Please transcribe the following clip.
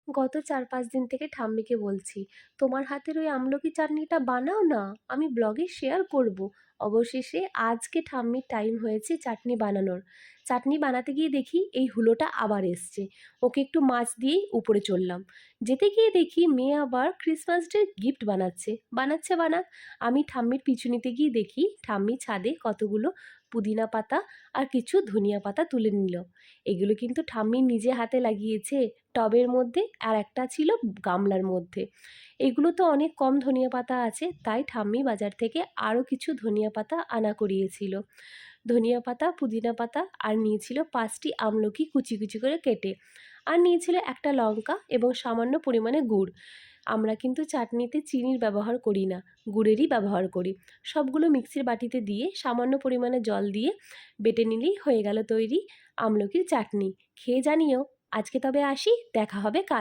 গত ৪-৫ দিন থেকে ঠাম্মিকে বলছি, তোমার হাতের ওই আমলকি চাটনিটা বানাও না, আমি ব্লগে শেয়ার করব। অবশেষে আজকে ঠাম্মির টাইম হয়েছে চাটনি বানানোর। চাটনি বানাতে গিয়ে দেখি এই হুলোটা আবার এসছে। ওকে একটু মাছ দিয়েই উপরে চললাম। যেতে গিয়ে দেখি মেয়ে আবার ক্রিসমাস ডে গিফট বানাচ্ছে। বানাচ্ছে বানাক, আমি ঠাম্মির পিছু নিতে গিয়ে দেখি ঠাম্মি ছাদে কতগুলো পুদিনা পাতা আর কিছু ধনিয়া পাতা তুলে নিল। এগুলো কিন্তু ঠাম্মি নিজে হাতে লাগিয়েছে, টবের মধ্যে, আর একটা ছিল গামলার মধ্যে। এগুলো তো অনেক কম ধনিয়া পাতা আছে, তাই ঠাম্মি বাজার থেকে আরও কিছু ধনিয়া পাতা আনা করিয়েছিল। ধনিয়া পাতা, পুদিনা পাতা, আর নিয়েছিল 5টি আমলকি কুচি কুচি করে কেটে, আর নিয়েছিল একটা লঙ্কা এবং সামান্য পরিমাণে গুড়। আমরা কিন্তু চাটনিতে চিনির ব্যবহার করি না, গুড়েরই ব্যবহার করি। সবগুলো মিক্সির বাটিতে দিয়ে সামান্য পরিমাণে জল দিয়ে বেটে নিলেই হয়ে গেল তৈরি আমলকির চাটনি। খেয়ে জানিও। আজকে তবে আসি, দেখা হবে কাল।